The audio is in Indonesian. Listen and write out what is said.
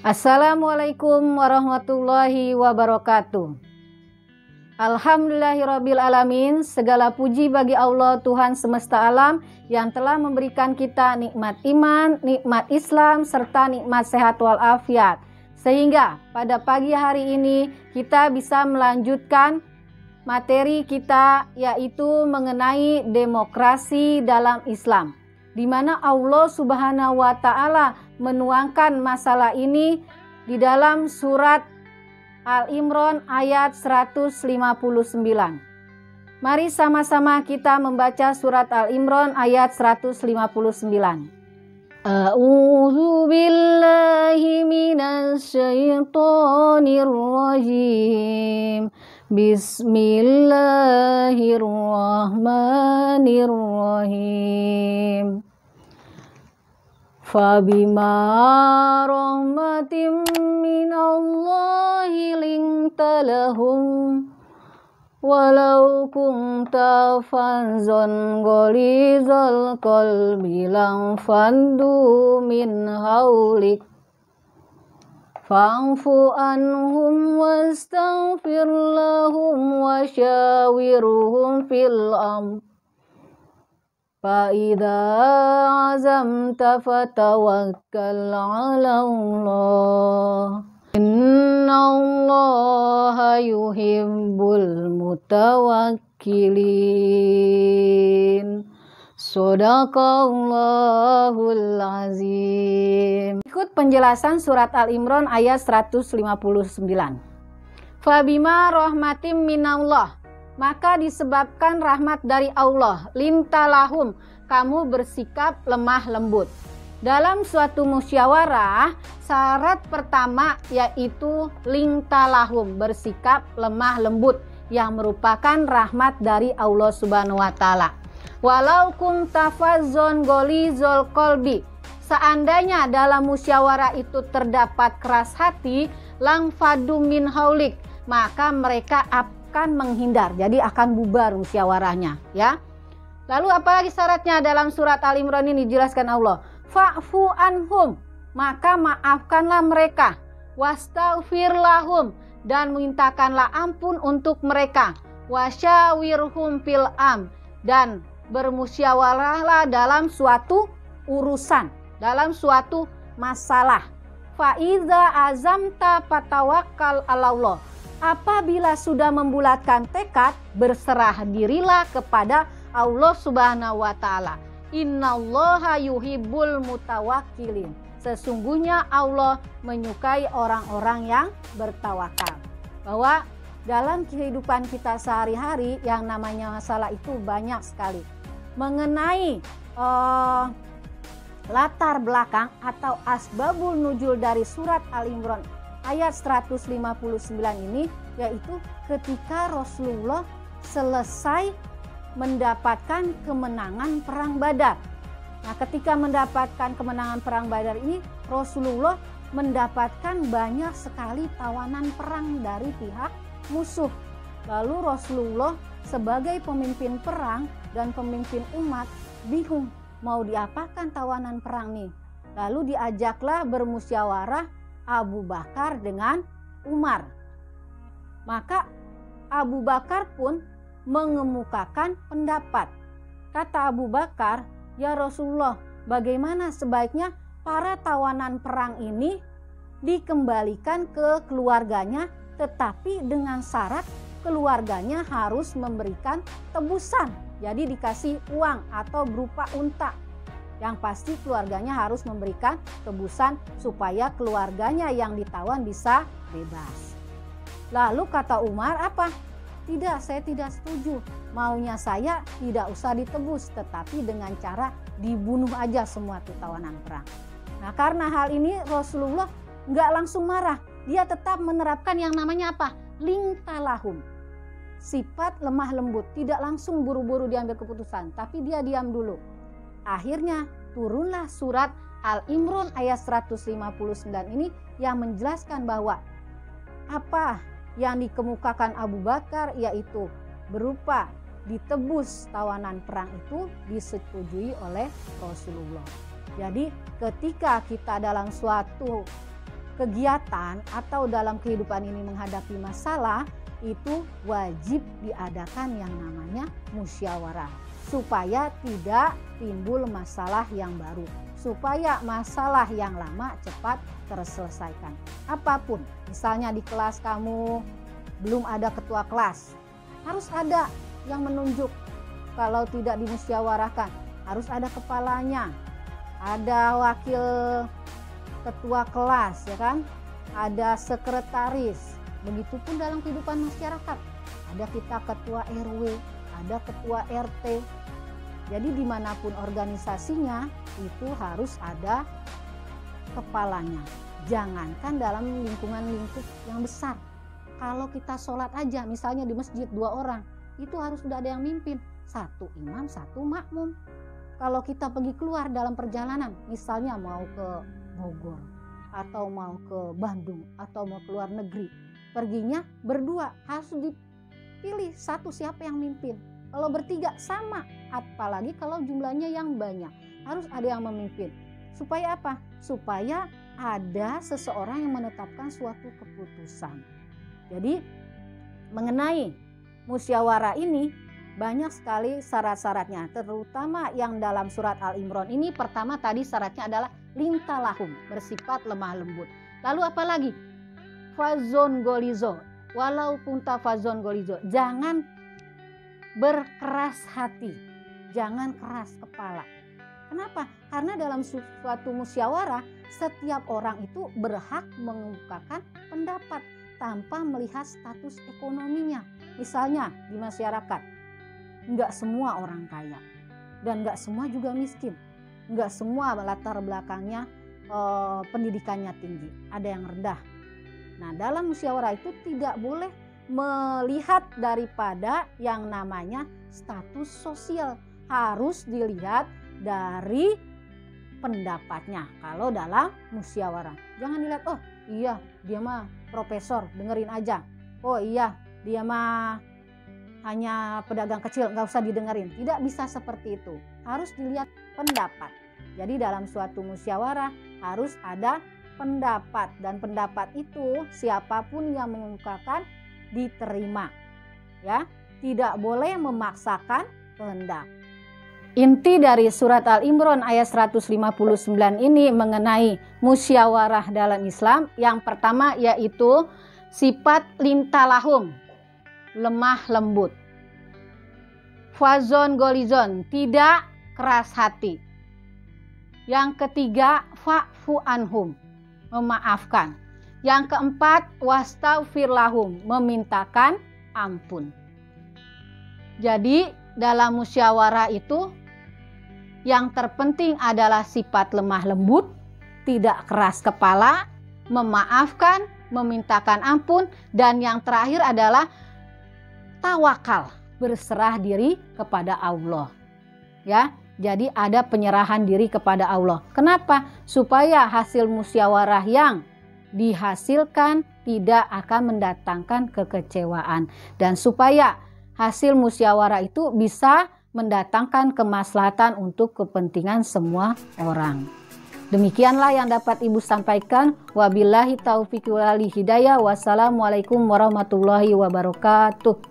Assalamualaikum warahmatullahi wabarakatuh. Alhamdulillahirabbil alamin. Segala puji bagi Allah Tuhan semesta alam yang telah memberikan kita nikmat iman, nikmat Islam, serta nikmat sehat walafiat. Sehingga pada pagi hari ini kita bisa melanjutkan materi kita, yaitu mengenai demokrasi dalam Islam, di mana Allah Subhanahu wa Ta'ala menuangkan masalah ini di dalam surat Al-Imran ayat 159. Mari sama-sama kita membaca surat Al-Imran ayat 159. A'udzu billahi minasy syaithanir rajim. Bismillahirrahmanirrahim. Fabima rahmatim minallahi linta lahum walau kunta fazzan ghalizal qalbi lam fandu min haulik fa'fu anhum wastaghfir lahum wa syawirhum fil amr fa'idha azamta fatawakkal 'ala Allah innallaha yuhibbul mutawakkilin. Shadaqallahul azim. Ikut penjelasan surat Al-Imran ayat 159. Fabima rahmatim minallah, maka disebabkan rahmat dari Allah, lintalahum, kamu bersikap lemah lembut. Dalam suatu musyawarah, syarat pertama yaitu lintalahum, bersikap lemah lembut, yang merupakan rahmat dari Allah Subhanahu wa Ta'ala. Walau kunta fazzon gholizol qalbi, seandainya dalam musyawarah itu terdapat keras hati, lang fadu min haulik, maka mereka akan menghindar, jadi akan bubar musyawarahnya, ya. Lalu apalagi syaratnya dalam surat Al-Imran ini dijelaskan Allah, fa'fu anhum, maka maafkanlah mereka, wastaghfir lahum, dan mintakanlah ampun untuk mereka, wasyawirhum fil am, dan bermusyawarahlah dalam suatu urusan, dalam suatu masalah. Faiza azamta fatawakkal 'ala Allah, apabila sudah membulatkan tekad, berserah dirilah kepada Allah Subhanahu wa Ta'ala. Innallaha yuhibbul mutawakkilin, sesungguhnya Allah menyukai orang-orang yang bertawakal. Bahwa dalam kehidupan kita sehari-hari yang namanya masalah itu banyak sekali. Mengenai latar belakang atau asbabul nuzul dari surat Al-Imran ayat 159 ini, yaitu ketika Rasulullah selesai mendapatkan kemenangan perang Badar. Nah, ketika mendapatkan kemenangan perang Badar ini, Rasulullah mendapatkan banyak sekali tawanan perang dari pihak musuh. Lalu Rasulullah sebagai pemimpin perang dan pemimpin umat bingung mau diapakan tawanan perang nih. Lalu diajaklah bermusyawarah Abu Bakar dengan Umar. Maka Abu Bakar pun mengemukakan pendapat. Kata Abu Bakar, ya Rasulullah, bagaimana sebaiknya para tawanan perang ini dikembalikan ke keluarganya, tetapi dengan syarat keluarganya harus memberikan tebusan. Jadi dikasih uang atau berupa unta. Yang pasti keluarganya harus memberikan tebusan supaya keluarganya yang ditawan bisa bebas. Lalu kata Umar apa? Tidak, saya tidak setuju. Maunya saya tidak usah ditebus, tetapi dengan cara dibunuh aja semua tuh tawanan perang. Nah, karena hal ini Rasulullah nggak langsung marah. Dia tetap menerapkan yang namanya apa? Lintalahum. Sifat lemah lembut, tidak langsung buru-buru diambil keputusan, tapi dia diam dulu. Akhirnya turunlah surat Al-Imran ayat 159 ini yang menjelaskan bahwa apa yang dikemukakan Abu Bakar yaitu berupa ditebus tawanan perang itu disetujui oleh Rasulullah. Jadi ketika kita dalam suatu kegiatan atau dalam kehidupan ini menghadapi masalah, itu wajib diadakan yang namanya musyawarah supaya tidak timbul masalah yang baru, supaya masalah yang lama cepat terselesaikan. Apapun, misalnya di kelas kamu belum ada ketua kelas, harus ada yang menunjuk. Kalau tidak dimusyawarahkan, harus ada kepalanya, ada wakil ketua kelas, ya kan? Ada sekretaris. Begitupun dalam kehidupan masyarakat, ada kita ketua RW, ada ketua RT. Jadi dimanapun organisasinya itu harus ada kepalanya. Jangankan dalam lingkungan lingkup yang besar. Kalau kita sholat aja, misalnya di masjid 2 orang, itu harus sudah ada yang mimpin, 1 imam, 1 makmum. Kalau kita pergi keluar dalam perjalanan, misalnya mau ke Bogor, atau mau ke Bandung, atau mau keluar negeri, perginya berdua, harus dipilih 1 siapa yang mimpin. Kalau bertiga sama, apalagi kalau jumlahnya yang banyak, harus ada yang memimpin. Supaya apa? Supaya ada seseorang yang menetapkan suatu keputusan. Jadi mengenai musyawarah ini banyak sekali syarat-syaratnya, terutama yang dalam surat Al-Imran ini. Pertama tadi syaratnya adalah lintalahum, bersifat lemah lembut. Lalu apa lagi? Fazon golizo, walau kunta fazon golizo, jangan berkeras hati, jangan keras kepala. Kenapa? Karena dalam suatu musyawarah setiap orang itu berhak mengungkapkan pendapat tanpa melihat status ekonominya. Misalnya di masyarakat, enggak semua orang kaya dan enggak semua juga miskin, enggak semua latar belakangnya pendidikannya tinggi, ada yang rendah. Nah, dalam musyawarah itu tidak boleh melihat daripada yang namanya status sosial, harus dilihat dari pendapatnya. Kalau dalam musyawarah jangan dilihat, oh iya dia mah profesor, dengerin aja, oh iya dia mah hanya pedagang kecil, nggak usah didengerin. Tidak bisa seperti itu, harus dilihat pendapat. Jadi dalam suatu musyawarah harus ada pendapat, dan pendapat itu siapapun yang mengungkapkan diterima, ya, tidak boleh memaksakan kehendak. Inti dari surat Al-Imran ayat 159 ini mengenai musyawarah dalam Islam. Yang pertama yaitu sifat lintalahum, lemah lembut. Fazon golizon, tidak keras hati. Yang ketiga fa'fu anhum, memaafkan. Yang keempat wastaghfir lahum, memintakan ampun. Jadi dalam musyawarah itu yang terpenting adalah sifat lemah lembut, tidak keras kepala, memaafkan, memintakan ampun, dan yang terakhir adalah tawakal, berserah diri kepada Allah. Ya, jadi ada penyerahan diri kepada Allah. Kenapa? Supaya hasil musyawarah yang dihasilkan tidak akan mendatangkan kekecewaan, dan supaya hasil musyawarah itu bisa mendatangkan kemaslahatan untuk kepentingan semua orang. Demikianlah yang dapat Ibu sampaikan. Wabillahi taufiq wal hidayah. Wassalamualaikum warahmatullahi wabarakatuh.